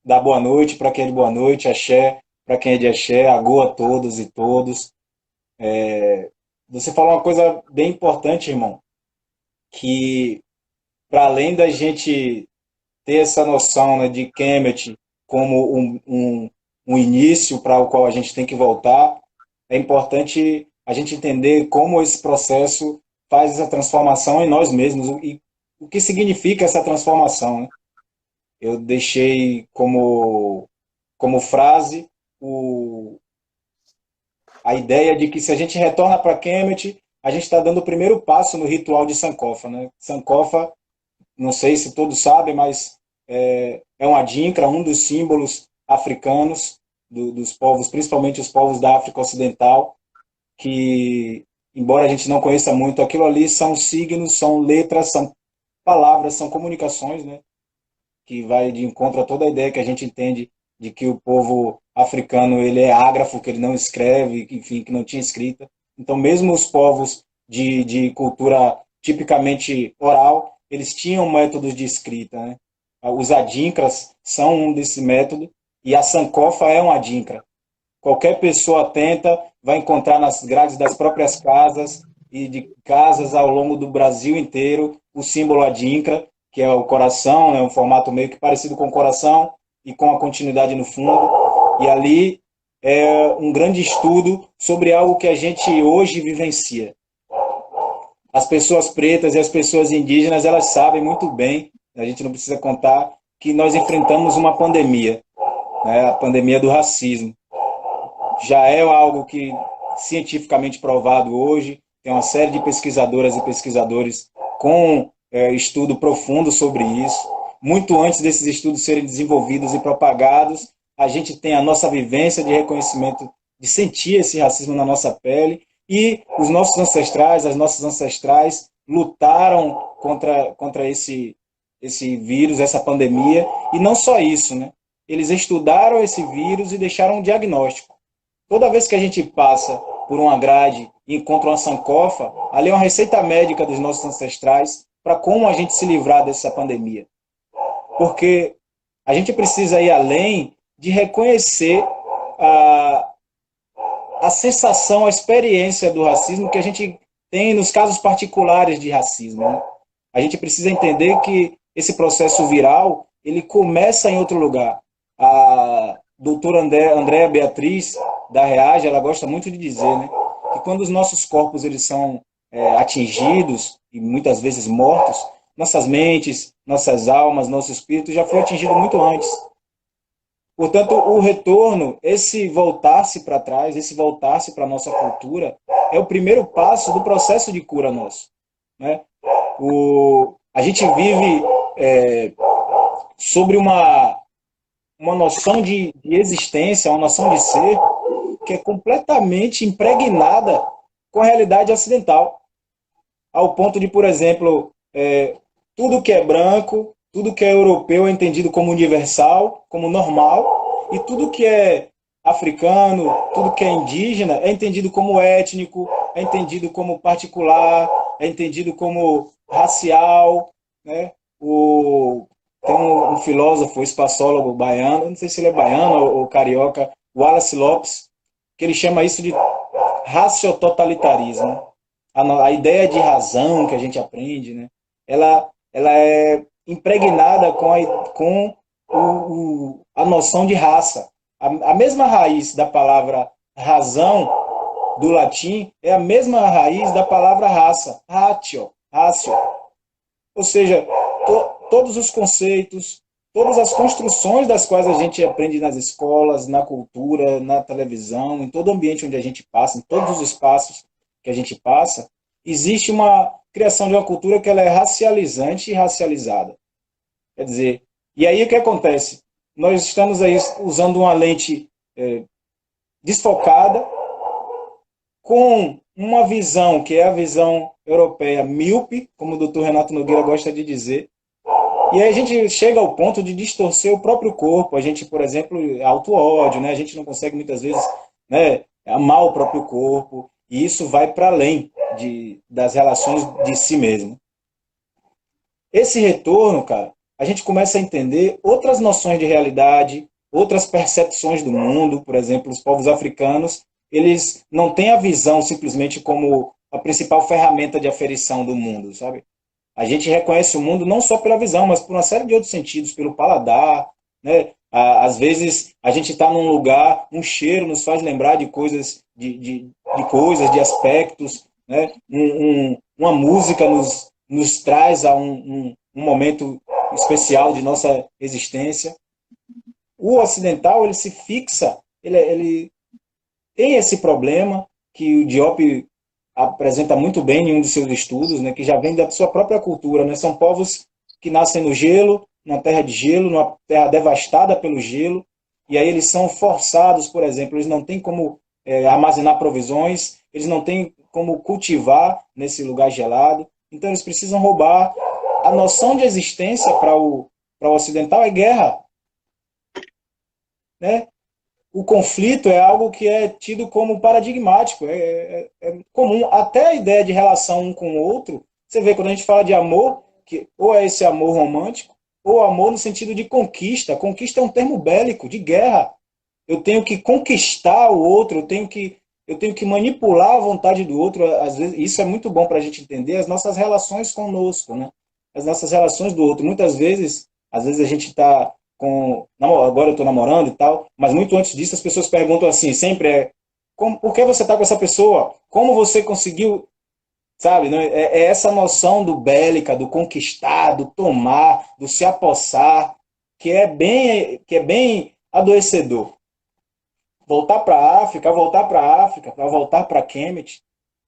dar boa noite para quem é de boa noite, axé para quem é de axé, agô a todas e todos. Você falou uma coisa bem importante, irmão, que para além da gente ter essa noção, né, de Kemet como um início para o qual a gente tem que voltar, é importante a gente entender como esse processo faz essa transformação em nós mesmos e o que significa essa transformação, né? Eu deixei como frase o, a ideia de que se a gente retorna para Kemet, a gente está dando o primeiro passo no ritual de Sankofa. Né? Sankofa, não sei se todos sabem, mas é um adinkra, um dos símbolos africanos dos povos, principalmente os povos da África Ocidental, que, embora a gente não conheça muito, aquilo ali são signos, são letras, são palavras, são comunicações, né? Que vai de encontro a toda a ideia que a gente entende de que o povo africano ele é ágrafo, que ele não escreve, enfim, que não tinha escrita. Então, mesmo os povos de cultura tipicamente oral, eles tinham métodos de escrita. Né? Os adinkras são um desse método, e a sankofa é um adinkra. Qualquer pessoa atenta vai encontrar nas grades das próprias casas e de casas ao longo do Brasil inteiro o símbolo adinkra, que é o coração, né, um formato meio que parecido com o coração e com a continuidade no fundo. E ali é um grande estudo sobre algo que a gente hoje vivencia. As pessoas pretas e as pessoas indígenas, elas sabem muito bem, a gente não precisa contar, que nós enfrentamos uma pandemia, né, a pandemia do racismo. Já é algo que cientificamente provado hoje, tem uma série de pesquisadoras e pesquisadores com estudo profundo sobre isso. Muito antes desses estudos serem desenvolvidos e propagados, a gente tem a nossa vivência de reconhecimento, de sentir esse racismo na nossa pele, e os nossos ancestrais, as nossas ancestrais, lutaram contra esse vírus, essa pandemia, e não só isso, né? Eles estudaram esse vírus e deixaram um diagnóstico. Toda vez que a gente passa por uma grade e encontra uma sankofa, ali é uma receita médica dos nossos ancestrais para como a gente se livrar dessa pandemia. Porque a gente precisa ir além de reconhecer a, a sensação, a experiência do racismo que a gente tem nos casos particulares de racismo. Né? A gente precisa entender que esse processo viral ele começa em outro lugar. A doutora Andréa Beatriz da Reage, ela gosta muito de dizer, né, que quando os nossos corpos eles são atingidos e muitas vezes mortos, nossas mentes, nossas almas, nosso espírito já foi atingido muito antes. Portanto, o retorno, esse voltar-se para trás, esse voltar-se para a nossa cultura, é o primeiro passo do processo de cura nosso. Né? A gente vive sobre uma noção de existência, uma noção de ser, que é completamente impregnada com a realidade ocidental. Ao ponto de, por exemplo, tudo que é branco, tudo que é europeu é entendido como universal, como normal, e tudo que é africano, tudo que é indígena é entendido como étnico, é entendido como particular, é entendido como racial. Né? Tem um filósofo, espaçólogo baiano, não sei se ele é baiano ou carioca, Wallace Lopes, que ele chama isso de raciototalitarismo. A ideia de razão que a gente aprende, né, ela é impregnada com a noção de raça. A mesma raiz da palavra razão do latim é a mesma raiz da palavra raça, ratio, ratio. Ou seja, todos os conceitos, todas as construções das quais a gente aprende nas escolas, na cultura, na televisão, em todo o ambiente onde a gente passa, em todos os espaços que a gente passa, existe uma criação de uma cultura que ela é racializante e racializada. Quer dizer, e aí o que acontece? Nós estamos aí usando uma lente desfocada, com uma visão que é a visão europeia míope, como o doutor Renato Nogueira gosta de dizer, e aí a gente chega ao ponto de distorcer o próprio corpo. A gente, por exemplo, auto-ódio, né? A gente não consegue muitas vezes, né, amar o próprio corpo, e isso vai para além das relações de si mesmo. Esse retorno, cara, a gente começa a entender outras noções de realidade, outras percepções do mundo. Por exemplo, os povos africanos, eles não têm a visão simplesmente como a principal ferramenta de aferição do mundo, sabe? A gente reconhece o mundo não só pela visão, mas por uma série de outros sentidos, pelo paladar, né? Às vezes a gente está num lugar, um cheiro nos faz lembrar de coisas, de coisas, de aspectos, né? Uma música nos traz a um momento especial de nossa existência. O ocidental, ele se fixa, ele tem esse problema que o Diop apresenta muito bem em um de seus estudos, né, que já vem da sua própria cultura. Né? São povos que nascem no gelo, numa terra de gelo, numa terra devastada pelo gelo, e aí eles são forçados, por exemplo, eles não têm como armazenar provisões, eles não têm como cultivar nesse lugar gelado, então eles precisam roubar. A noção de existência para o ocidental é guerra. Né? O conflito é algo que é tido como paradigmático, é comum. Até a ideia de relação um com o outro, você vê quando a gente fala de amor, que ou é esse amor romântico, ou amor no sentido de conquista. Conquista é um termo bélico, de guerra. Eu tenho que conquistar o outro, eu tenho que manipular a vontade do outro. Às vezes, isso é muito bom para a gente entender as nossas relações conosco, né? As nossas relações do outro. Muitas vezes, às vezes a gente está agora eu estou namorando e tal, mas muito antes disso as pessoas perguntam assim, sempre por que você está com essa pessoa? Como você conseguiu, sabe? Né? É essa noção do bélica, do conquistar, do tomar, do se apossar, que é bem adoecedor. Voltar para a África, para voltar para Kemet,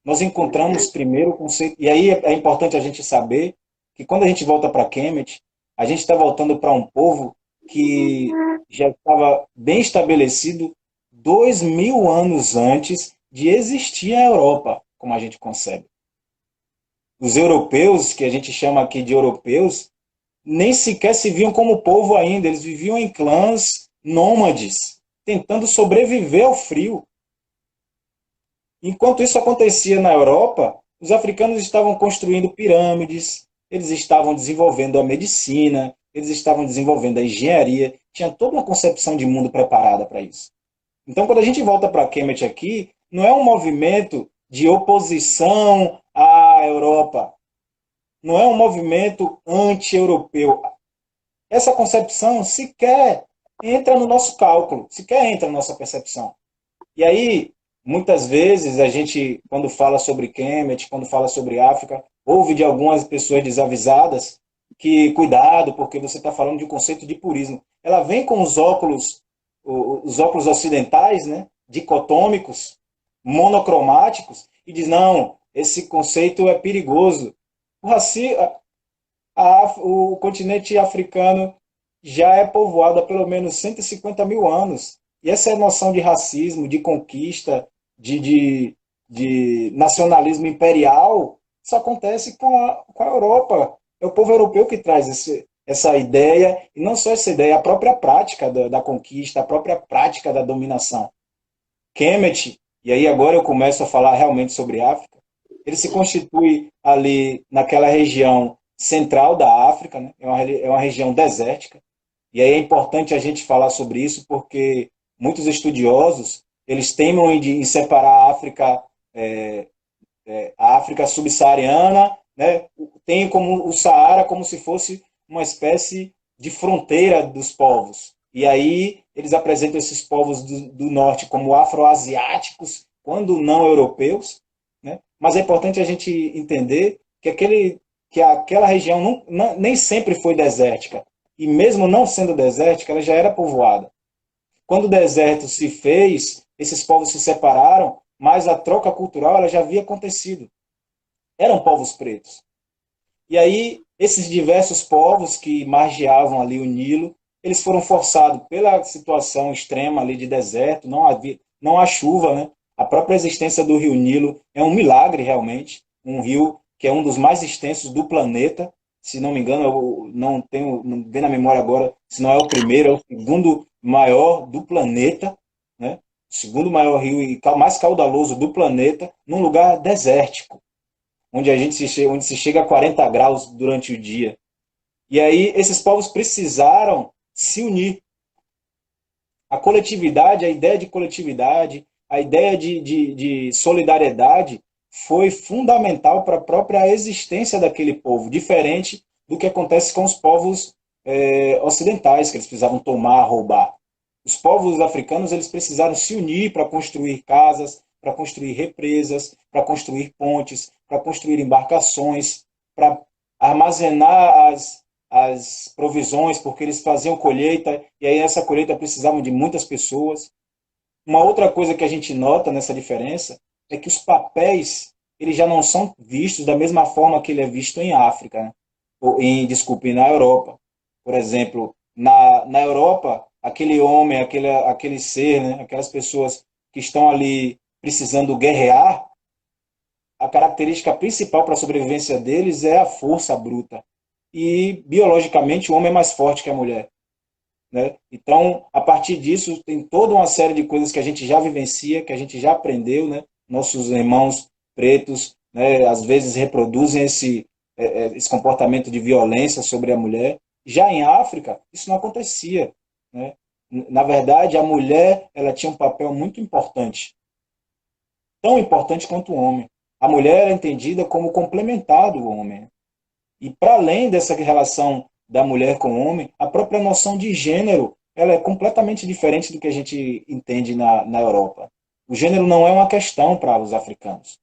nós encontramos primeiro o conceito, e aí é importante a gente saber que quando a gente volta para Kemet, a gente está voltando para um povo que já estava bem estabelecido 2000 anos antes de existir a Europa, como a gente concebe. Os europeus, que a gente chama aqui de europeus, nem sequer se viam como povo ainda, eles viviam em clãs nômades, tentando sobreviver ao frio. Enquanto isso acontecia na Europa, os africanos estavam construindo pirâmides, eles estavam desenvolvendo a medicina, eles estavam desenvolvendo a engenharia, tinha toda uma concepção de mundo preparada para isso. Então, quando a gente volta para Kemet aqui, não é um movimento de oposição à Europa, não é um movimento anti-europeu. Essa concepção sequer entra no nosso cálculo, sequer entra na nossa percepção. E aí, muitas vezes, a gente, quando fala sobre Kemet, quando fala sobre África, ouve de algumas pessoas desavisadas que, cuidado, porque você está falando de um conceito de purismo. Ela vem com os óculos ocidentais, né, dicotômicos, monocromáticos, e diz, não, esse conceito é perigoso. O continente africano já é povoado há pelo menos 150 mil anos. E essa noção de racismo, de conquista, de nacionalismo imperial, isso acontece com a Europa. É o povo europeu que traz essa ideia, e não só essa ideia, a própria prática da conquista, a própria prática da dominação. Kemet, e aí agora eu começo a falar realmente sobre África, ele se constitui ali naquela região central da África, né? É uma região desértica, e aí é importante a gente falar sobre isso, porque muitos estudiosos, eles temem em separar a África subsaariana, né? Tem como o Saara como se fosse uma espécie de fronteira dos povos. E aí eles apresentam esses povos do norte como afroasiáticos, quando não europeus, né? Mas é importante a gente entender que aquela região nem sempre foi desértica. E mesmo não sendo desértica, ela já era povoada. Quando o deserto se fez, esses povos se separaram, mas a troca cultural ela já havia acontecido. Eram povos pretos. E aí, esses diversos povos que margeavam ali o Nilo, eles foram forçados pela situação extrema ali de deserto, não há chuva, né? A própria existência do rio Nilo é um milagre realmente, um rio que é um dos mais extensos do planeta, se não me engano, eu não bem na memória agora, se não é o primeiro, é o segundo maior do planeta, né? O segundo maior rio e mais caudaloso do planeta, num lugar desértico, onde onde se chega a 40 graus durante o dia. E aí esses povos precisaram se unir. A coletividade, a ideia de coletividade, a ideia de solidariedade foi fundamental para a própria existência daquele povo, diferente do que acontece com os povos ocidentais, que eles precisavam tomar, roubar. Os povos africanos eles precisaram se unir para construir casas, para construir represas, para construir pontes, para construir embarcações, para armazenar as provisões, porque eles faziam colheita, e aí essa colheita precisavam de muitas pessoas. Uma outra coisa que a gente nota nessa diferença é que os papéis eles já não são vistos da mesma forma que ele é visto em África, né? Ou desculpe, na Europa. Por exemplo, na Europa, aquele homem, aquele ser, né? Aquelas pessoas que estão ali precisando guerrear, a característica principal para a sobrevivência deles é a força bruta. E, biologicamente, o homem é mais forte que a mulher. Né? Então, a partir disso, tem toda uma série de coisas que a gente já vivencia, que a gente já aprendeu. Né? Nossos irmãos pretos, né, às vezes, reproduzem esse comportamento de violência sobre a mulher. Já em África, isso não acontecia. Né? Na verdade, a mulher ela tinha um papel muito importante, tão importante quanto o homem. A mulher era entendida como complementar do homem. E para além dessa relação da mulher com o homem, a própria noção de gênero ela é completamente diferente do que a gente entende na Europa. O gênero não é uma questão para os africanos.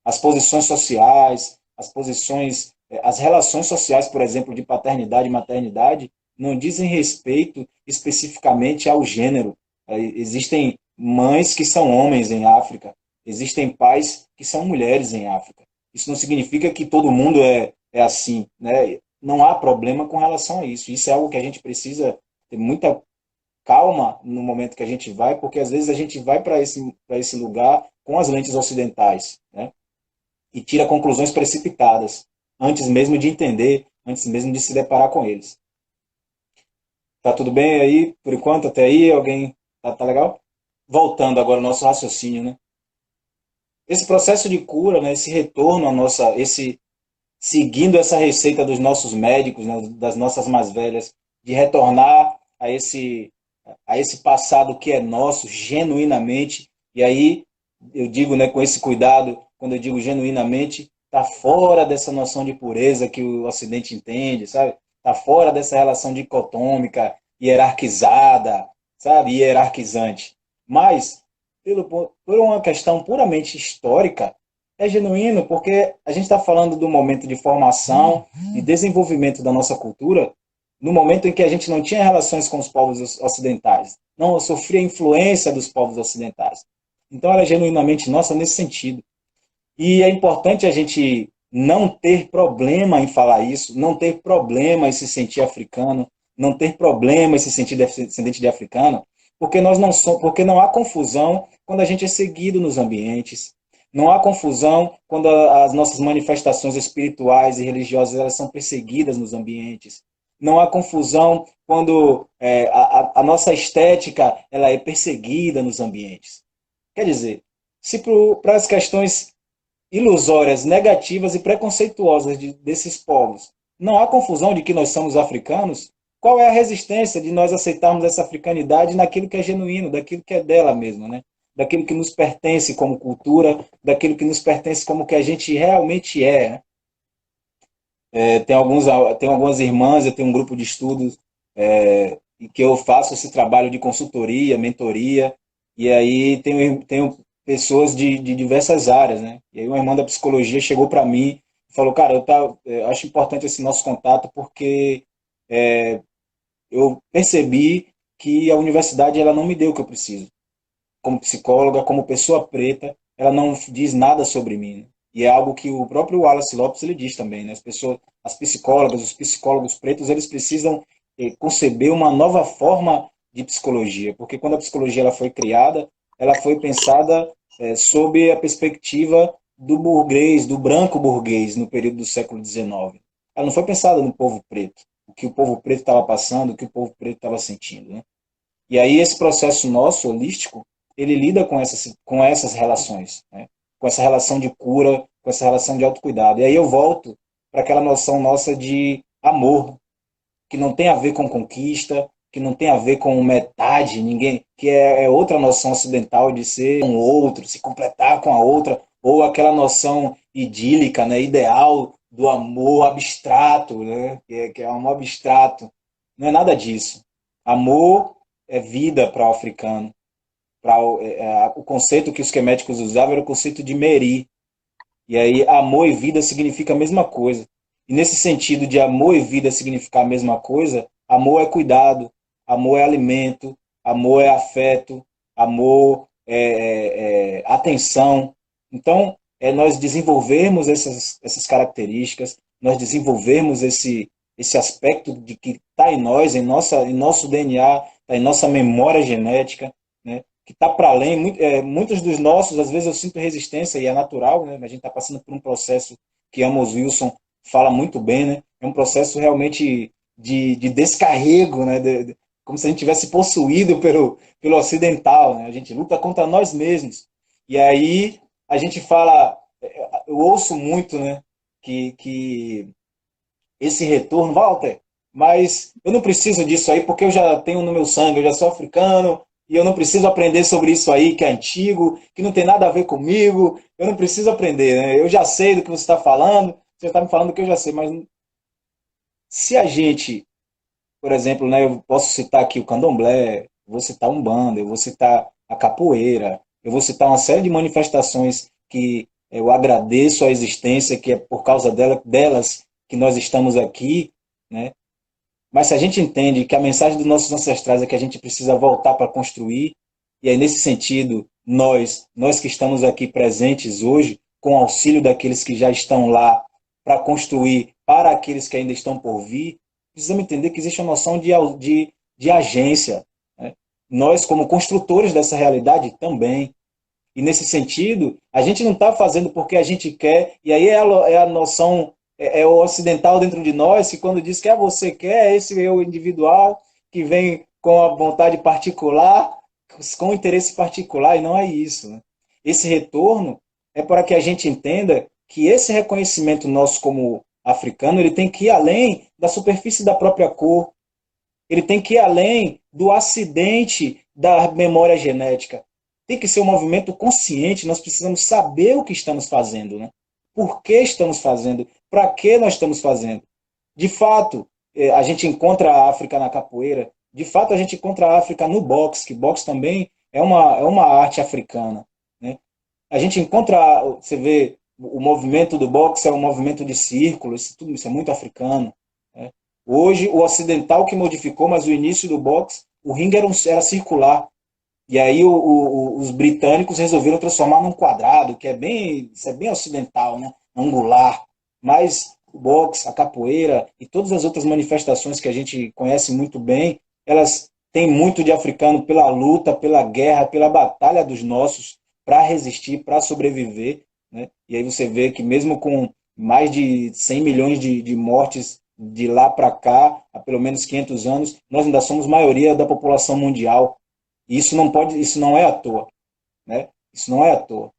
As posições sociais, as relações sociais, por exemplo, de paternidade e maternidade, não dizem respeito especificamente ao gênero. Existem mães que são homens em África, existem pais que são mulheres em África. Isso não significa que todo mundo é assim, né? Não há problema com relação a isso. Isso é algo que a gente precisa ter muita calma no momento que a gente vai, porque às vezes a gente vai para esse lugar com as lentes ocidentais, né? E tira conclusões precipitadas, antes mesmo de entender, antes mesmo de se deparar com eles. Tá tudo bem aí, por enquanto, até aí? Alguém tá legal? Voltando agora ao nosso raciocínio, né? Esse processo de cura, né, esse retorno à nossa, seguindo essa receita dos nossos médicos, né, das nossas mais velhas, de retornar a esse passado que é nosso, genuinamente, e aí eu digo, né, com esse cuidado, quando eu digo genuinamente, está fora dessa noção de pureza que o Ocidente entende, sabe? Está fora dessa relação dicotômica, hierarquizada, sabe? Hierarquizante. Mas, por uma questão puramente histórica, é genuíno porque a gente está falando do momento de formação e desenvolvimento da nossa cultura, no momento em que a gente não tinha relações com os povos ocidentais, não sofria influência dos povos ocidentais. Então ela é genuinamente nossa nesse sentido. E é importante a gente não ter problema em falar isso, não ter problema em se sentir africano, não ter problema em se sentir descendente de africano, porque nós não somos, porque não há confusão quando a gente é seguido nos ambientes. Não há confusão quando as nossas manifestações espirituais e religiosas elas são perseguidas nos ambientes. Não há confusão quando a nossa estética ela é perseguida nos ambientes. Quer dizer, se para as questões ilusórias, negativas e preconceituosas desses povos não há confusão de que nós somos africanos, qual é a resistência de nós aceitarmos essa africanidade naquilo que é genuíno, daquilo que é dela mesma, né? Daquilo que nos pertence como cultura, daquilo que nos pertence como que a gente realmente é. Né? Tem algumas irmãs, eu tenho um grupo de estudos em que eu faço esse trabalho de consultoria, mentoria, e aí tenho pessoas de diversas áreas, né? E aí uma irmã da psicologia chegou para mim e falou, cara, eu acho importante esse nosso contato porque eu percebi que a universidade ela não me deu o que eu preciso. Como psicóloga, como pessoa preta, ela não diz nada sobre mim. Né? E é algo que o próprio Wallace Lopes ele diz também. Né? As psicólogas, os psicólogos pretos, eles precisam conceber uma nova forma de psicologia, porque quando a psicologia ela foi criada, ela foi pensada sob a perspectiva do burguês, do branco burguês, no período do século XIX. Ela não foi pensada no povo preto, o que o povo preto estava passando, o que o povo preto estava sentindo. Né? E aí esse processo nosso, holístico, ele lida com essas relações, né? Com essa relação de cura, com essa relação de autocuidado. E aí eu volto para aquela noção nossa de amor. que não tem a ver com conquista, que não tem a ver com metade, ninguém, que é outra noção ocidental de ser um outro, se completar com a outra, ou aquela noção idílica, né, ideal do amor abstrato, né, que é um amor abstrato. Não é nada disso. Amor é vida para o africano. O conceito que os queméticos usavam era o conceito de meri. E aí, amor e vida significa a mesma coisa. E nesse sentido de amor e vida significar a mesma coisa, amor é cuidado, amor é alimento, amor é afeto, amor é atenção. Então, é nós desenvolvermos essas características, nós desenvolvermos esse aspecto de que está em nós, em nosso DNA, está em nossa memória genética, né? Que está para além. Muitos dos nossos, às vezes eu sinto resistência, e é natural, né? A gente está passando por um processo que Amos Wilson fala muito bem, né? É um processo realmente de descarrego, né? Como se a gente tivesse possuído pelo ocidental, né? A gente luta contra nós mesmos. E aí a gente fala, eu ouço muito, né? Que esse retorno, Walter, mas eu não preciso disso aí porque eu já tenho no meu sangue, eu já sou africano, e eu não preciso aprender sobre isso aí que é antigo, que não tem nada a ver comigo, eu não preciso aprender, né? Eu já sei do que você está falando, você está me falando que eu já sei, mas se a gente, por exemplo, né, eu posso citar aqui o candomblé, eu vou citar a Umbanda, eu vou citar a capoeira, eu vou citar uma série de manifestações que eu agradeço a existência, que é por causa delas que nós estamos aqui, né? Mas se a gente entende que a mensagem dos nossos ancestrais é que a gente precisa voltar para construir, e aí nesse sentido, nós que estamos aqui presentes hoje, com o auxílio daqueles que já estão lá para construir para aqueles que ainda estão por vir, precisamos entender que existe uma noção de agência. Né? Nós, como construtores dessa realidade, também. E nesse sentido, a gente não está fazendo porque a gente quer, e aí é a noção, é o ocidental dentro de nós, que quando diz que você quer, é esse eu individual, que vem com a vontade particular, com o interesse particular, e não é isso. Né? Esse retorno é para que a gente entenda que esse reconhecimento nosso como africano, ele tem que ir além da superfície da própria cor, ele tem que ir além do acidente da memória genética. Tem que ser um movimento consciente, nós precisamos saber o que estamos fazendo, né? Por que estamos fazendo? Para que nós estamos fazendo? De fato, a gente encontra a África na capoeira, de fato a gente encontra a África no boxe, que boxe também é uma arte africana. Né? A gente encontra, você vê, o movimento do boxe é um movimento de círculo, tudo isso é muito africano. Né? Hoje, o ocidental que modificou, mas o início do boxe, o ringue era circular. E aí os britânicos resolveram transformar num quadrado, que isso é bem ocidental, né? Angular. Mas o boxe, a capoeira e todas as outras manifestações que a gente conhece muito bem, elas têm muito de africano pela luta, pela guerra, pela batalha dos nossos para resistir, para sobreviver. Né? E aí você vê que mesmo com mais de 100 milhões de mortes de lá para cá, há pelo menos 500 anos, nós ainda somos maioria da população mundial. E isso não é à toa, né? Isso não é à toa.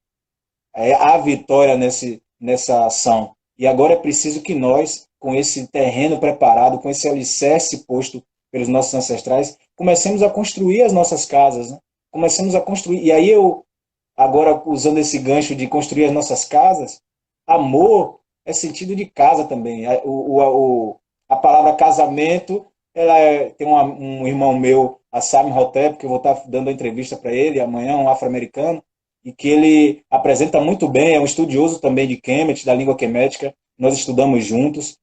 É a vitória nessa ação. E agora é preciso que nós, com esse terreno preparado, com esse alicerce posto pelos nossos ancestrais, comecemos a construir as nossas casas, né? Comecemos a construir. E aí agora usando esse gancho de construir as nossas casas, amor é sentido de casa também. A palavra casamento, tem um irmão meu, a Sami Hotep, que eu vou estar dando a entrevista para ele amanhã, um afro-americano, e que ele apresenta muito bem, é um estudioso também de Kemet, da língua quemética, nós estudamos juntos,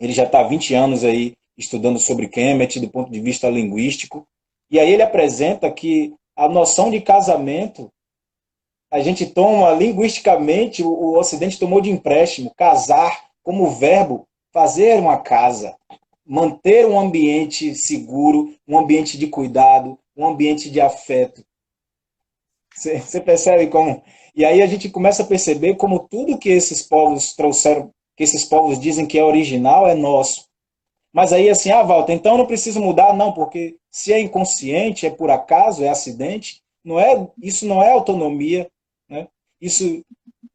ele já está há 20 anos aí estudando sobre Kemet do ponto de vista linguístico, e aí ele apresenta que a noção de casamento a gente toma, linguisticamente, o Ocidente tomou de empréstimo, casar como verbo, fazer uma casa, manter um ambiente seguro, um ambiente de cuidado, um ambiente de afeto. Você percebe como? E aí a gente começa a perceber como tudo que esses povos trouxeram, que esses povos dizem que é original, é nosso. Mas aí assim, Walter, então eu não preciso mudar, não, porque se é inconsciente, é por acaso, é acidente, isso não é autonomia, né? Isso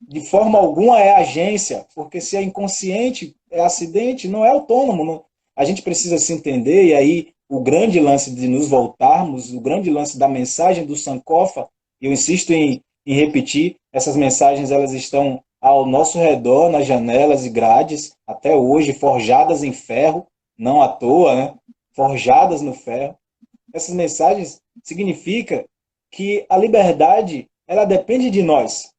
de forma alguma é agência, porque se é inconsciente, é acidente, não é autônomo. Não, a gente precisa se entender, e aí o grande lance de nos voltarmos, o grande lance da mensagem do Sankofa, eu insisto em repetir, essas mensagens elas estão ao nosso redor, nas janelas e grades, até hoje, forjadas em ferro, não à toa, né? Forjadas no ferro. Essas mensagens significam que a liberdade, ela depende de nós.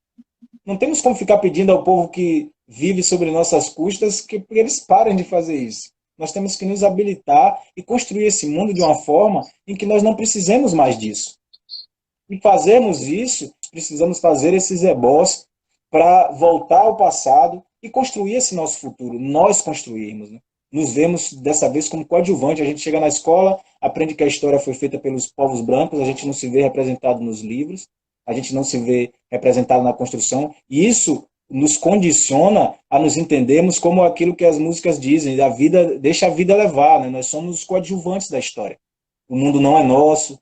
Não temos como ficar pedindo ao povo que vive sobre nossas custas que eles parem de fazer isso. Nós temos que nos habilitar e construir esse mundo de uma forma em que nós não precisemos mais disso. E fazermos isso, precisamos fazer esses ebós para voltar ao passado e construir esse nosso futuro. Nós construirmos. Né? Nos vemos dessa vez como coadjuvante. A gente chega na escola, aprende que a história foi feita pelos povos brancos, a gente não se vê representado nos livros, a gente não se vê representado na construção, e isso nos condiciona a nos entendermos como aquilo que as músicas dizem, a vida, deixa a vida levar, né? Nós somos os coadjuvantes da história. O mundo não é nosso,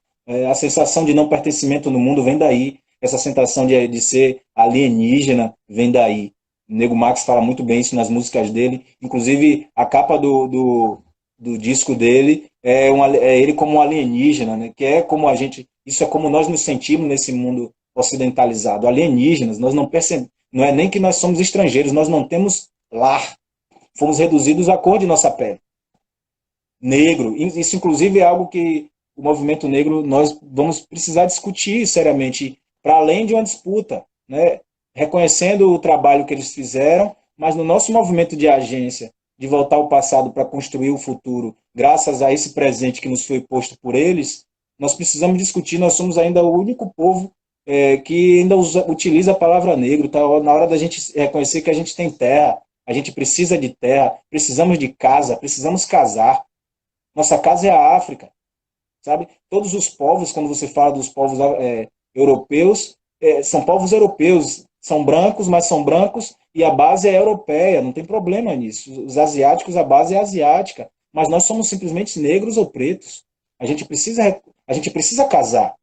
a sensação de não pertencimento no mundo vem daí, essa sensação de ser alienígena vem daí. O Nego Max fala muito bem isso nas músicas dele, inclusive a capa do disco dele é ele como um alienígena, né? Que é como a gente, isso é como nós nos sentimos nesse mundo ocidentalizado, alienígenas, nós não percebemos, não é nem que nós somos estrangeiros, nós não temos lar, fomos reduzidos à cor de nossa pele. Negro, isso inclusive é algo que o movimento negro nós vamos precisar discutir seriamente, para além de uma disputa, né? Reconhecendo o trabalho que eles fizeram, mas no nosso movimento de agência, de voltar ao passado para construir o futuro, graças a esse presente que nos foi posto por eles, nós precisamos discutir, nós somos ainda o único povo que ainda utiliza a palavra negro, tá? Na hora da gente reconhecer que a gente tem terra, a gente precisa de terra, precisamos de casa, precisamos casar. Nossa casa é a África, sabe? Todos os povos, quando você fala dos povos europeus, são povos europeus, são brancos, mas são brancos e a base é europeia, não tem problema nisso. Os asiáticos, a base é asiática, mas nós somos simplesmente negros ou pretos. A gente precisa casar.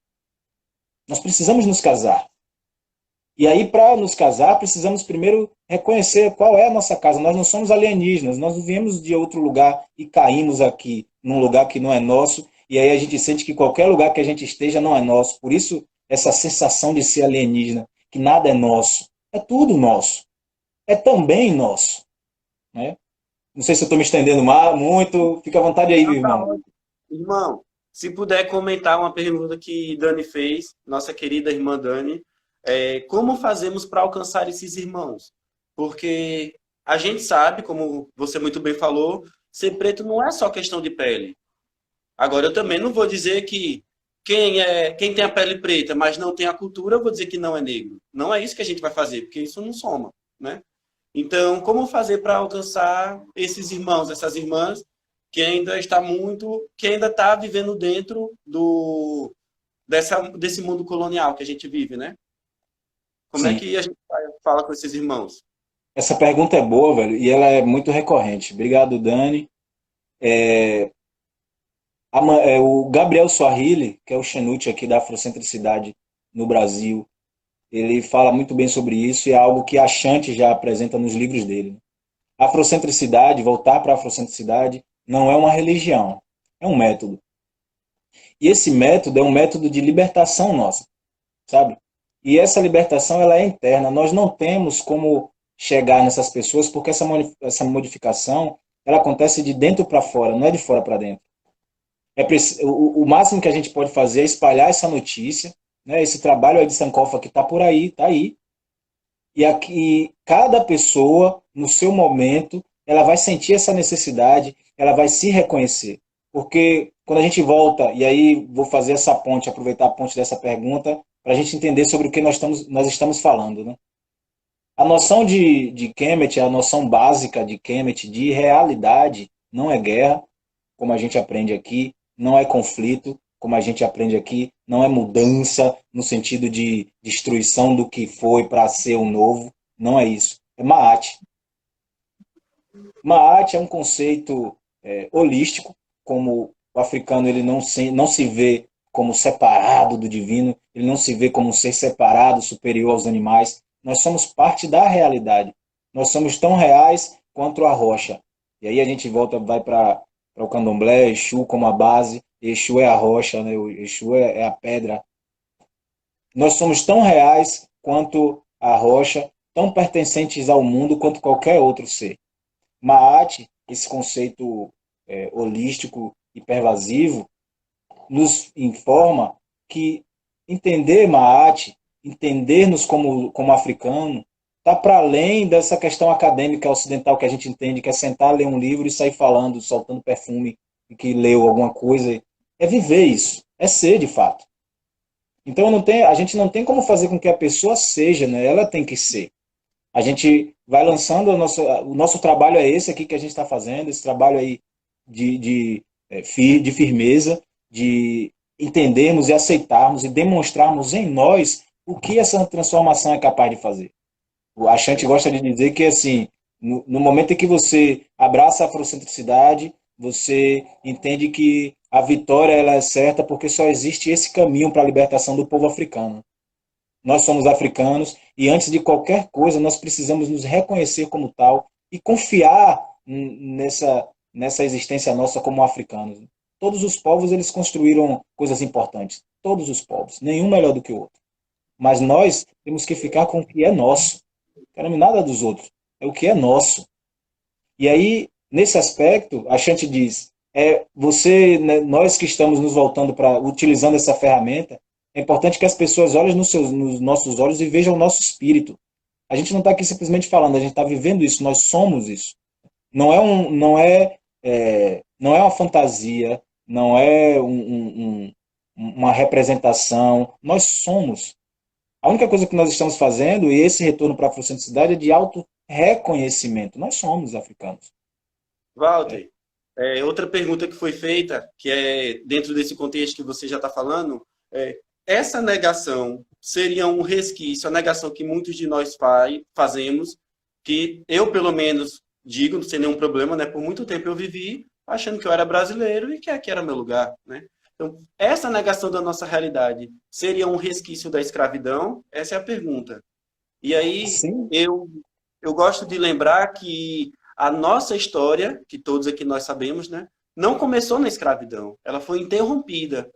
Nós precisamos nos casar. E aí, para nos casar, precisamos primeiro reconhecer qual é a nossa casa. Nós não somos alienígenas, nós viemos de outro lugar e caímos aqui, num lugar que não é nosso, e aí a gente sente que qualquer lugar que a gente esteja não é nosso. Por isso, essa sensação de ser alienígena, que nada é nosso. É tudo nosso. É também nosso. Né? Não sei se eu estou me estendendo muito. Fica à vontade aí, Não, tá irmão. ótimo. Irmão, se puder comentar uma pergunta que Dani fez, nossa querida irmã Dani, como fazemos para alcançar esses irmãos? Porque a gente sabe, como você muito bem falou, ser preto não é só questão de pele. Agora, eu também não vou dizer que quem tem a pele preta, mas não tem a cultura, eu vou dizer que não é negro. Não é isso que a gente vai fazer, porque isso não soma, né? Então, como fazer para alcançar esses irmãos, essas irmãs que ainda está vivendo dentro desse mundo colonial que a gente vive, né? Como é Sim. que a gente fala com esses irmãos? Essa pergunta é boa, velho, e ela é muito recorrente. Obrigado, Dani. O Gabriel Swahili, que é o Xenute aqui da Afrocentricidade no Brasil, ele fala muito bem sobre isso e é algo que a Ashanti já apresenta nos livros dele. Afrocentricidade, voltar para a afrocentricidade, não é uma religião, é um método. E esse método é um método de libertação nossa, sabe? E essa libertação ela é interna. Nós não temos como chegar nessas pessoas porque essa modificação ela acontece de dentro para fora, não é de fora para dentro. O máximo que a gente pode fazer é espalhar essa notícia, né? Esse trabalho aí de Sankofa que está por aí, está aí. E aqui cada pessoa, no seu momento, ela vai sentir essa necessidade, ela vai se reconhecer. Porque quando a gente volta, e aí vou fazer essa ponte, aproveitar a ponte dessa pergunta, para a gente entender sobre o que nós estamos falando. Né? A noção de Kemet, a noção básica de Kemet, de realidade, não é guerra, como a gente aprende aqui, não é conflito, como a gente aprende aqui, não é mudança no sentido de destruição do que foi para ser o novo, não é isso. É Maat. Maat é um conceito holístico, como o africano ele não se vê como separado do divino, ele não se vê como um ser separado, superior aos animais. Nós somos parte da realidade. Nós somos tão reais quanto a rocha. E aí a gente vai para para o candomblé, Exu como a base, Exu é a rocha, né? O Exu é a pedra. Nós somos tão reais quanto a rocha, tão pertencentes ao mundo quanto qualquer outro ser. Maat, esse conceito holístico e pervasivo, nos informa que entender Maat, entender-nos como africano, está para além dessa questão acadêmica ocidental que a gente entende, que é sentar, ler um livro e sair falando, soltando perfume, que leu alguma coisa. É viver isso, é ser de fato. Então a gente não tem como fazer com que a pessoa seja, né? Ela tem que ser. A gente vai lançando o nosso trabalho é esse aqui que a gente está fazendo, esse trabalho aí de firmeza, de entendermos e aceitarmos e demonstrarmos em nós o que essa transformação é capaz de fazer. O Ashanti gosta de dizer que, assim, no momento em que você abraça a afrocentricidade, você entende que a vitória ela é certa porque só existe esse caminho para a libertação do povo africano. Nós somos africanos e antes de qualquer coisa nós precisamos nos reconhecer como tal e confiar nessa existência nossa como africanos. Todos os povos eles construíram coisas importantes, todos os povos, nenhum melhor do que o outro. Mas nós temos que ficar com o que é nosso. Não queremos nada dos outros, é o que é nosso. E aí, nesse aspecto, a Shanti diz, né, nós que estamos nos voltando para utilizando essa ferramenta, é importante que as pessoas olhem nos nossos olhos e vejam o nosso espírito. A gente não está aqui simplesmente falando, a gente está vivendo isso, nós somos isso. Não é uma fantasia, não é uma representação, nós somos. A única coisa que nós estamos fazendo, e esse retorno para a afrocentricidade, é de auto-reconhecimento. Nós somos africanos. Walter, outra pergunta que foi feita, que é dentro desse contexto que você já está falando, essa negação seria um resquício, a negação que muitos de nós fazemos, que eu, pelo menos, digo, sem nenhum problema, né? Por muito tempo eu vivi achando que eu era brasileiro e que aqui era meu lugar, né? Então, essa negação da nossa realidade seria um resquício da escravidão? Essa é a pergunta. E aí, Sim. eu gosto de lembrar que a nossa história, que todos aqui nós sabemos, né, não começou na escravidão, ela foi interrompida.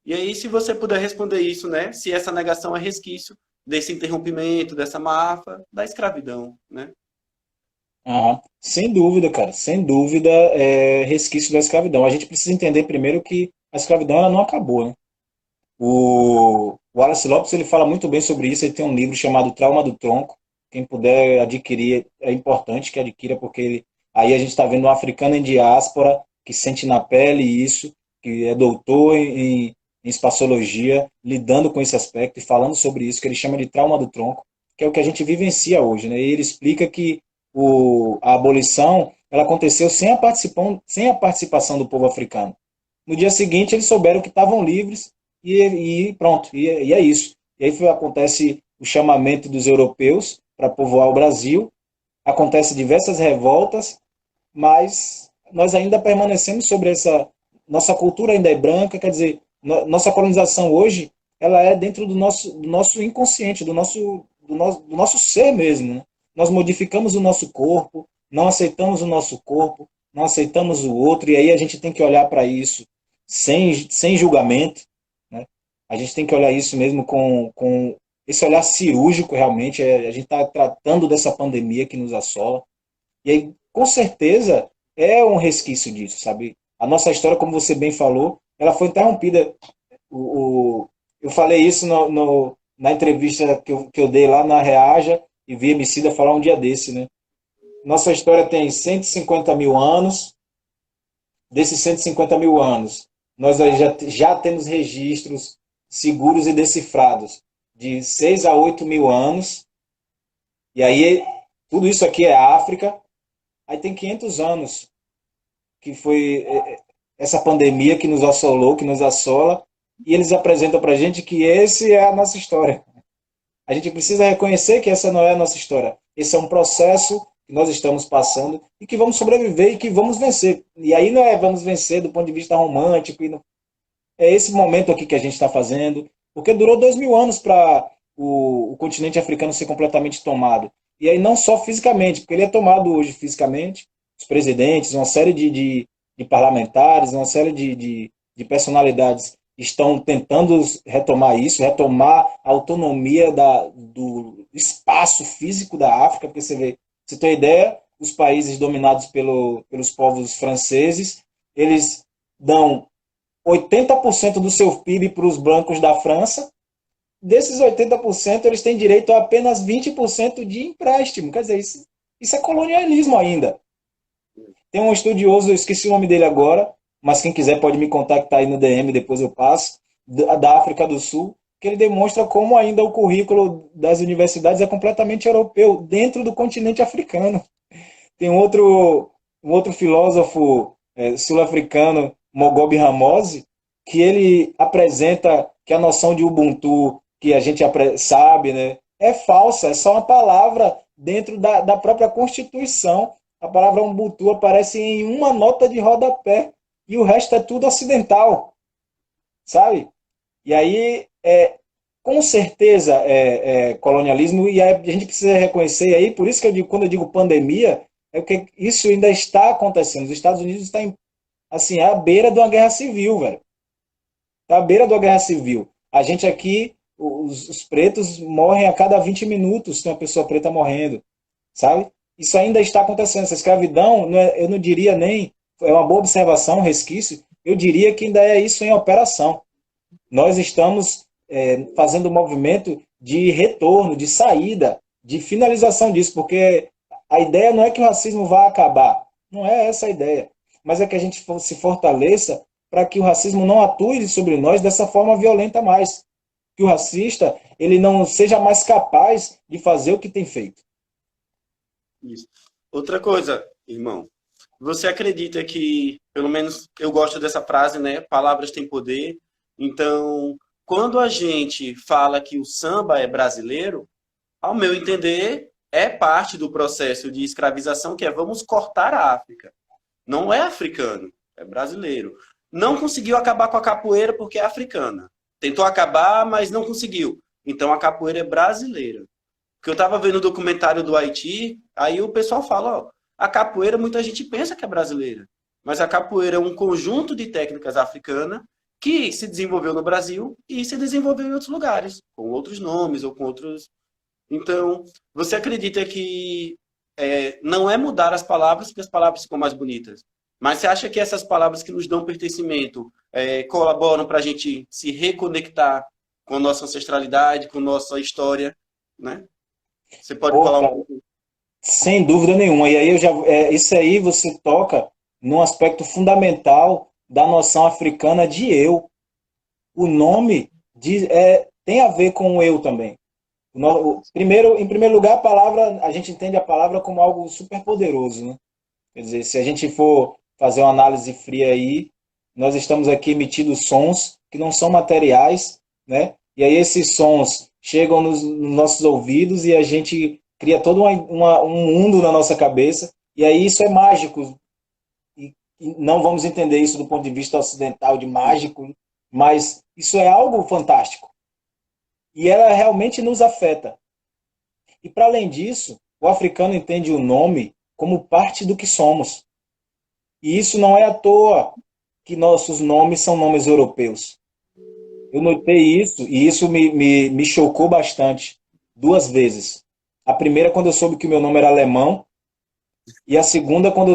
E aí, se você puder responder isso, né, se essa negação é resquício desse interrompimento, dessa máfia, da escravidão, né? Uhum. Sem dúvida, cara, sem dúvida é resquício da escravidão. A gente precisa entender primeiro que a escravidão ela não acabou, né? O Wallace Lopes ele fala muito bem sobre isso. Ele tem um livro chamado Trauma do Tronco. Quem puder adquirir é importante que adquira porque aí a gente está vendo um africano em diáspora que sente na pele isso, que é doutor em espaciologia, lidando com esse aspecto e falando sobre isso que ele chama de trauma do tronco, que é o que a gente vivencia hoje, né? E ele explica que a abolição ela aconteceu sem a participação do povo africano. No dia seguinte, eles souberam que estavam livres e pronto, e é isso. E aí acontece o chamamento dos europeus para povoar o Brasil, acontece diversas revoltas, mas nós ainda permanecemos sobre essa... Nossa cultura ainda é branca, quer dizer, nossa colonização hoje ela é dentro do nosso inconsciente, do nosso ser mesmo, né? Nós modificamos o nosso corpo, não aceitamos o nosso corpo, não aceitamos o outro, e aí a gente tem que olhar para isso sem julgamento, né? A gente tem que olhar isso mesmo com esse olhar cirúrgico, realmente. A gente está tratando dessa pandemia que nos assola, e aí, com certeza, é um resquício disso, sabe? A nossa história, como você bem falou, ela foi interrompida. Eu falei isso na entrevista que eu dei lá na Reaja, e vi Emicida falar um dia desse, né? Nossa história tem 150 mil anos. Desses 150 mil anos, nós já temos registros seguros e decifrados de 6 a 8 mil anos. E aí, tudo isso aqui é África. Aí tem 500 anos, que foi essa pandemia que nos assolou, que nos assola. E eles apresentam para a gente que esse é a nossa história. A gente precisa reconhecer que essa não é a nossa história. Esse é um processo que nós estamos passando e que vamos sobreviver e que vamos vencer. E aí não é vamos vencer do ponto de vista romântico. É esse momento aqui que a gente está fazendo, porque durou 2000 anos para o continente africano ser completamente tomado. E aí não só fisicamente, porque ele é tomado hoje fisicamente, os presidentes, uma série de de parlamentares, uma série de personalidades estão tentando retomar isso, retomar a autonomia do espaço físico da África, porque você vê, você tem ideia, os países dominados pelos povos franceses, eles dão 80% do seu PIB para os brancos da França. Desses 80%, eles têm direito a apenas 20% de empréstimo. Quer dizer, isso é colonialismo ainda. Tem um estudioso, eu esqueci o nome dele agora, mas quem quiser pode me contactar aí no DM, depois eu passo, da África do Sul, que ele demonstra como ainda o currículo das universidades é completamente europeu, dentro do continente africano. Tem um outro filósofo sul-africano, Mogobe Ramose, que ele apresenta que a noção de Ubuntu, que a gente sabe, né, é falsa, é só uma palavra dentro da própria Constituição. A palavra Ubuntu aparece em uma nota de rodapé e o resto é tudo ocidental, sabe? E aí, com certeza, é colonialismo, e a gente precisa reconhecer aí, por isso que quando eu digo pandemia, é que isso ainda está acontecendo. Os Estados Unidos estão assim, à beira de uma guerra civil, velho. Está à beira de uma guerra civil. A gente aqui, os pretos morrem a cada 20 minutos, tem uma pessoa preta morrendo, sabe? Isso ainda está acontecendo. Essa escravidão, eu não diria nem, é uma boa observação, um resquício, eu diria que ainda é isso em operação. Nós estamos fazendo um movimento de retorno, de saída, de finalização disso, porque a ideia não é que o racismo vá acabar, não é essa a ideia, mas é que a gente se fortaleça para que o racismo não atue sobre nós dessa forma violenta mais, que o racista ele não seja mais capaz de fazer o que tem feito. Isso. Outra coisa, irmão, você acredita que, pelo menos eu gosto dessa frase, né? Palavras têm poder. Então, quando a gente fala que o samba é brasileiro, ao meu entender, é parte do processo de escravização, que é vamos cortar a África. Não é africano, é brasileiro. Não conseguiu acabar com a capoeira porque é africana. Tentou acabar, mas não conseguiu. Então a capoeira é brasileira. Porque eu estava vendo o documentário do Haiti, aí o pessoal fala, ó, a capoeira muita gente pensa que é brasileira, mas a capoeira é um conjunto de técnicas africanas que se desenvolveu no Brasil e se desenvolveu em outros lugares, com outros nomes ou com outros... Então, você acredita que não é mudar as palavras porque as palavras ficam mais bonitas, mas você acha que essas palavras que nos dão pertencimento colaboram para a gente se reconectar com a nossa ancestralidade, com a nossa história, né? Você pode falar um Opa, pouco? sem dúvida nenhuma. E aí isso aí você toca num aspecto fundamental da noção africana de eu. O nome tem a ver com o eu também. Em primeiro lugar, a gente entende a palavra como algo super poderoso, né? Quer dizer, se a gente for fazer uma análise fria aí, nós estamos aqui emitindo sons que não são materiais, né? E aí esses sons chegam nos nossos ouvidos e a gente cria todo um mundo na nossa cabeça, e aí isso é mágico. E não vamos entender isso do ponto de vista ocidental de mágico, mas isso é algo fantástico. E ela realmente nos afeta. E para além disso, o africano entende o nome como parte do que somos. E isso não é à toa que nossos nomes são nomes europeus. Eu notei isso e isso me chocou bastante. Duas vezes. A primeira, quando eu soube que o meu nome era alemão, e a segunda, o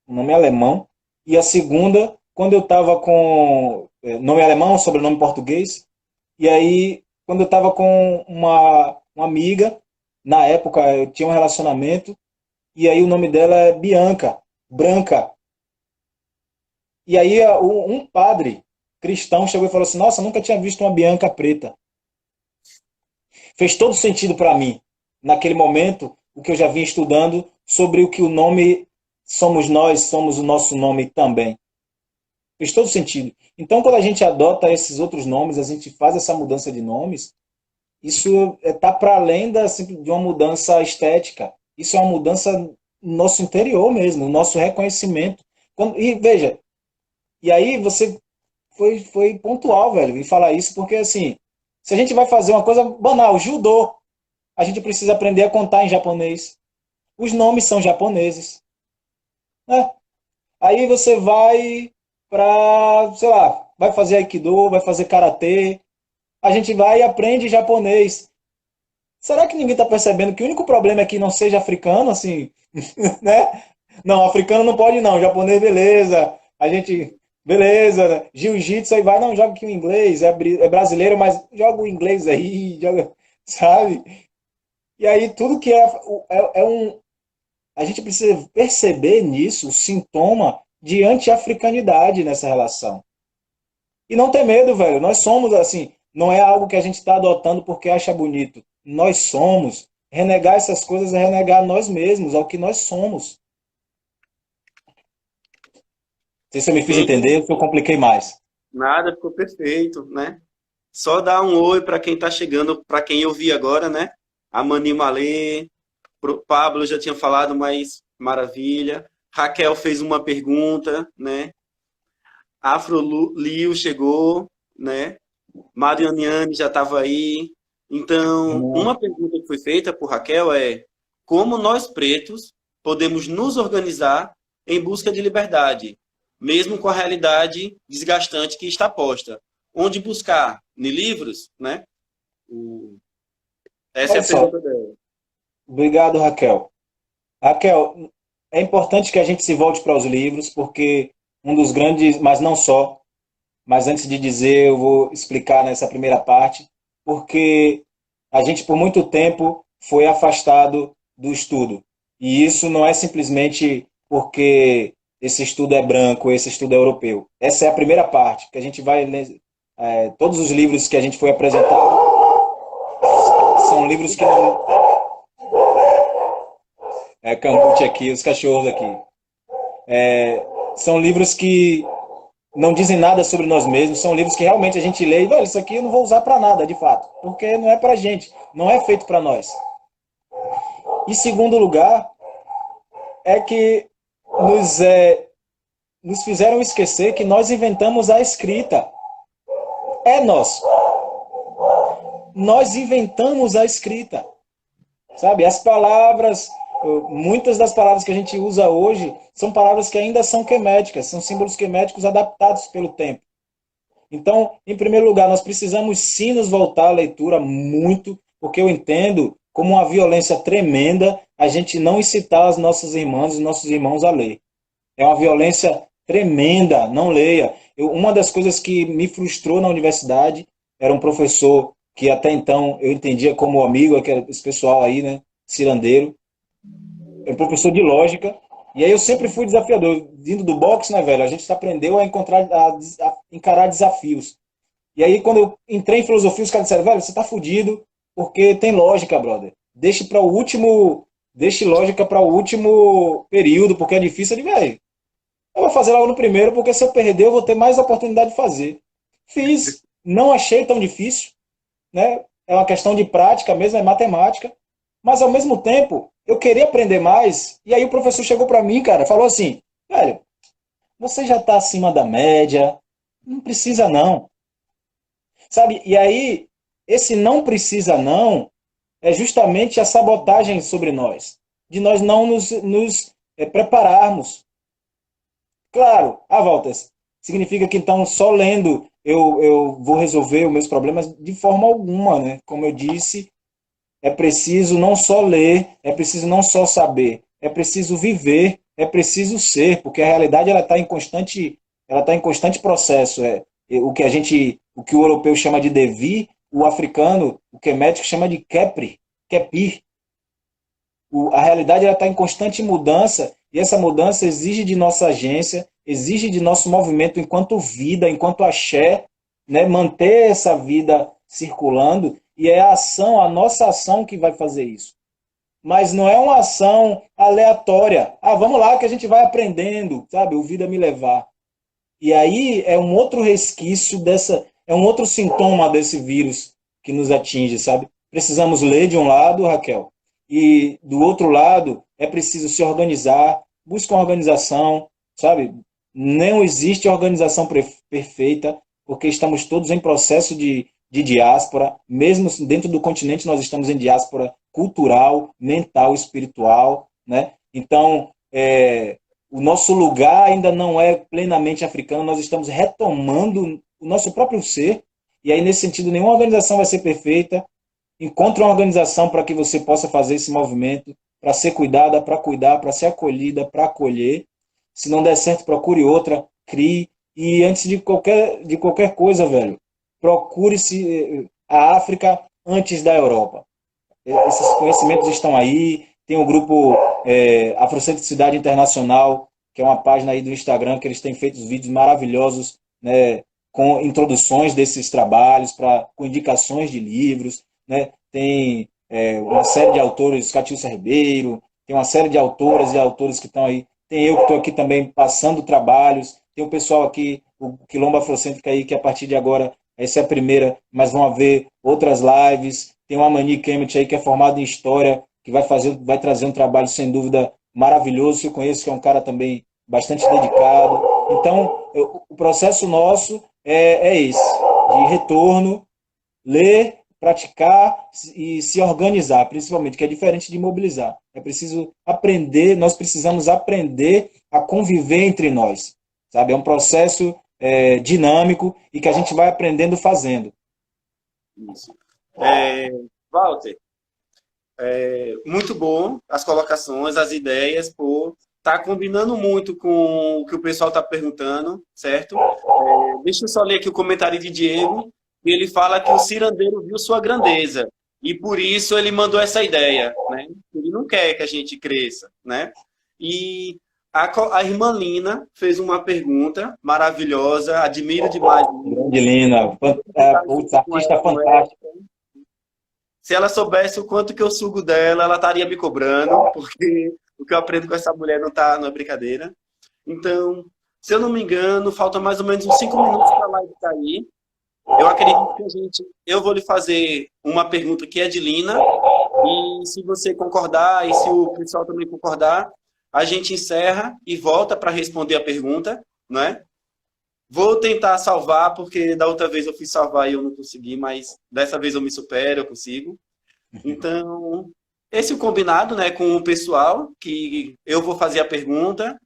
nome é alemão, e a segunda, quando eu estava com nome alemão, sobrenome português, e aí, quando eu estava com uma amiga, na época eu tinha um relacionamento, e aí o nome dela é Bianca, Branca. E aí um padre cristão chegou e falou assim, nossa, nunca tinha visto uma Bianca preta. Fez todo sentido para mim, naquele momento, o que eu já vinha estudando sobre o que o nome somos nós, somos o nosso nome também. Fez todo sentido. Então, quando a gente adota esses outros nomes, a gente faz essa mudança de nomes, isso está para além de uma mudança estética. Isso é uma mudança no nosso interior mesmo, no nosso reconhecimento. E veja, e aí você foi pontual, velho, em falar isso, porque assim, se a gente vai fazer uma coisa banal, judô, a gente precisa aprender a contar em japonês. Os nomes são japoneses. Né? Aí você vai para, sei lá, vai fazer Aikido, vai fazer Karatê, a gente vai e aprende japonês. Será que ninguém está percebendo que o único problema é que não seja africano, assim, né? Não, africano não pode não, japonês beleza, a gente, beleza, né? Jiu-jitsu aí vai, não, joga aqui o inglês, é brasileiro, mas joga o inglês aí, joga, sabe? E aí tudo que é um, a gente precisa perceber nisso o sintoma de anti-africanidade nessa relação. E não ter medo, velho. Nós somos assim. Não é algo que a gente está adotando porque acha bonito. Nós somos. Renegar essas coisas é renegar nós mesmos, ao que nós somos. Não sei se eu me fiz Sim, entender, se eu compliquei mais. nada, ficou perfeito, né? Só dar um oi para quem está chegando, para quem eu vi agora, né? A Mani Malê, pro Pablo já tinha falado, mas maravilha. Raquel fez uma pergunta, né? Afro Liu chegou, né? Marianiane já estava aí. Então, uma pergunta que foi feita por Raquel é: como nós pretos podemos nos organizar em busca de liberdade, mesmo com a realidade desgastante que está posta? Onde buscar? Em livros, né? Essa é Olha a só. pergunta dela. Obrigado, Raquel. Raquel, é importante que a gente se volte para os livros, porque um dos grandes, mas não só, mas antes de dizer, eu vou explicar nessa primeira parte, porque a gente por muito tempo foi afastado do estudo. E isso não é simplesmente porque esse estudo é branco, esse estudo é europeu. Essa é a primeira parte, que a gente vai ler. Todos os livros que a gente foi apresentado são livros que não. Camute aqui, os cachorros aqui. São livros que não dizem nada sobre nós mesmos, são livros que realmente a gente lê e, velho, isso aqui eu não vou usar para nada, de fato, porque não é pra gente, não é feito para nós. Em segundo lugar, é que nos, nos fizeram esquecer que nós inventamos a escrita. É nosso. Nós inventamos a escrita. Sabe? As palavras, muitas das palavras que a gente usa hoje são palavras que ainda são queméticas, são símbolos queméticos adaptados pelo tempo. Então, em primeiro lugar, nós precisamos sim nos voltar à leitura muito, porque eu entendo como uma violência tremenda a gente não incitar as nossas irmãs e nossos irmãos a ler. É uma violência tremenda, não leia. Uma das coisas que me frustrou na universidade era um professor que até então eu entendia como amigo, que era esse pessoal aí, né, cirandeiro, é um professor de lógica, e aí eu sempre fui desafiador. Vindo do boxe, né, velho, a gente aprendeu a encarar desafios. E aí, quando eu entrei em filosofia, os caras disseram, velho, você tá fudido, porque tem lógica, brother. Deixe lógica para o último período, porque é difícil de ver. Eu vou fazer logo no primeiro, porque se eu perder, eu vou ter mais oportunidade de fazer. Fiz, não achei tão difícil, né? É uma questão de prática mesmo, é matemática. Mas ao mesmo tempo, eu queria aprender mais. E aí o professor chegou para mim, cara, falou assim: velho, você já está acima da média, não precisa não. Sabe? E aí, esse não precisa não é justamente a sabotagem sobre nós, de nós não nos prepararmos. Claro, Walters, significa que então só lendo eu vou resolver os meus problemas de forma alguma, né? Como eu disse, é preciso não só ler, é preciso não só saber, é preciso viver, é preciso ser, porque a realidade ela tá em constante processo. O que o europeu chama de devir, o africano, o quemético chama de kepri, kepir. A realidade está em constante mudança e essa mudança exige de nossa agência, exige de nosso movimento enquanto vida, enquanto axé, né, manter essa vida circulando e é a ação, a nossa ação que vai fazer isso. Mas não é uma ação aleatória. Ah, vamos lá que a gente vai aprendendo, sabe? O vida me levar. E aí é um outro resquício é um outro sintoma desse vírus que nos atinge, sabe? Precisamos ler de um lado, Raquel, e do outro lado é preciso se organizar, busca uma organização, sabe? Não existe organização perfeita, porque estamos todos em processo de diáspora, mesmo dentro do continente nós estamos em diáspora cultural, mental, espiritual, né? Então, o nosso lugar ainda não é plenamente africano, nós estamos retomando o nosso próprio ser, e aí, nesse sentido, nenhuma organização vai ser perfeita. Encontre uma organização para que você possa fazer esse movimento, para ser cuidada, para cuidar, para ser acolhida, para acolher. Se não der certo, procure outra, crie. E antes de qualquer coisa, velho, procure-se a África antes da Europa. Esses conhecimentos estão aí. Tem o grupo Afrocentricidade Internacional, que é uma página aí do Instagram, que eles têm feito vídeos maravilhosos, né, com introduções desses trabalhos, com indicações de livros, né? Tem uma série de autores, Catilcia Ribeiro, tem uma série de autoras e autores que estão aí. Tem eu que estou aqui também passando trabalhos. Tem o pessoal aqui, o Quilombo Afrocêntrico aí, que a partir de agora, essa é a primeira, mas vão haver outras lives. Tem o Amani Kemet aí, que é formado em História, que vai trazer um trabalho, sem dúvida, maravilhoso, que eu conheço, que é um cara também bastante dedicado. Então, o processo nosso é esse, de retorno, ler, praticar e se organizar, principalmente, que é diferente de mobilizar. É preciso aprender, nós precisamos aprender a conviver entre nós, sabe? É um processo dinâmico e que a gente vai aprendendo fazendo. Isso. Walter, muito bom as colocações, as ideias, pô, tá combinando muito com o que o pessoal tá perguntando, certo? Deixa eu só ler aqui o comentário de Diego. Ele fala que o cirandeiro viu sua grandeza e por isso ele mandou essa ideia, né? Ele não quer que a gente cresça, né? E a irmã Lina fez uma pergunta maravilhosa, admiro demais. Grande Lina, artista fantástica. Se ela soubesse o quanto que eu sugo dela, ela estaria me cobrando, porque o que eu aprendo com essa mulher não é brincadeira. Então, se eu não me engano, falta mais ou menos uns 5 minutos para a live cair. Eu acredito que eu vou lhe fazer uma pergunta que é de Lina, e se você concordar, e se o pessoal também concordar, a gente encerra e volta para responder a pergunta, né? Vou tentar salvar, porque da outra vez eu fui salvar e eu não consegui, mas dessa vez eu me supero, eu consigo. Então, esse é o combinado, né, com o pessoal, que eu vou fazer a pergunta,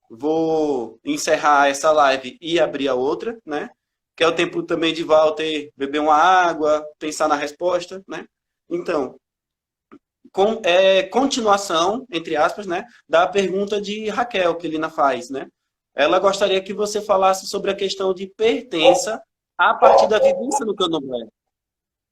vou encerrar essa live e abrir a outra, né? Que é o tempo também de Walter beber uma água, pensar na resposta, né? Então, continuação, entre aspas, né, da pergunta de Raquel, que Lina faz, né? Ela gostaria que você falasse sobre a questão de pertença a partir da vivência no candomblé.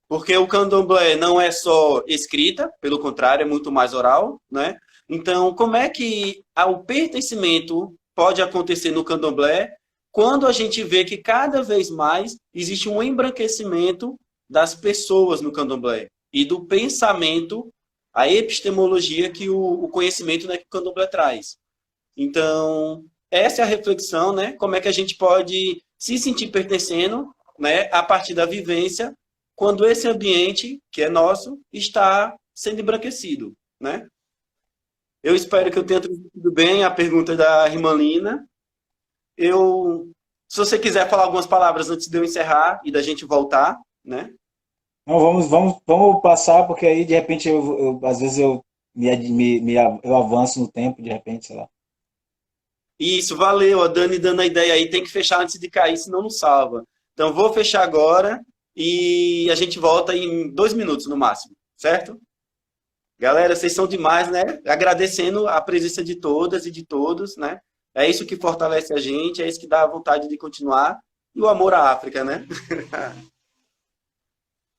Porque o candomblé não é só escrita, pelo contrário, é muito mais oral, né? Então, como é que o pertencimento pode acontecer no candomblé quando a gente vê que cada vez mais existe um embranquecimento das pessoas no candomblé e do pensamento, a epistemologia que o conhecimento, né, que o candomblé traz. Então, essa é a reflexão, né? Como é que a gente pode se sentir pertencendo, né, a partir da vivência, quando esse ambiente, que é nosso, está sendo embranquecido, né? Eu espero que eu tenha transmitido bem a pergunta da irmã Lina. Se você quiser falar algumas palavras antes de eu encerrar e da gente voltar, né? Não, vamos passar, porque aí, de repente, às vezes eu avanço no tempo, de repente, sei lá. Isso, valeu. A Dani dando a ideia aí, tem que fechar antes de cair, senão não salva. Então, vou fechar agora e a gente volta em 2 minutos no máximo, certo? Galera, vocês são demais, né? Agradecendo a presença de todas e de todos, né? É isso que fortalece a gente, é isso que dá a vontade de continuar. E o amor à África, né?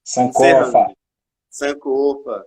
Sankofa. Sankofa.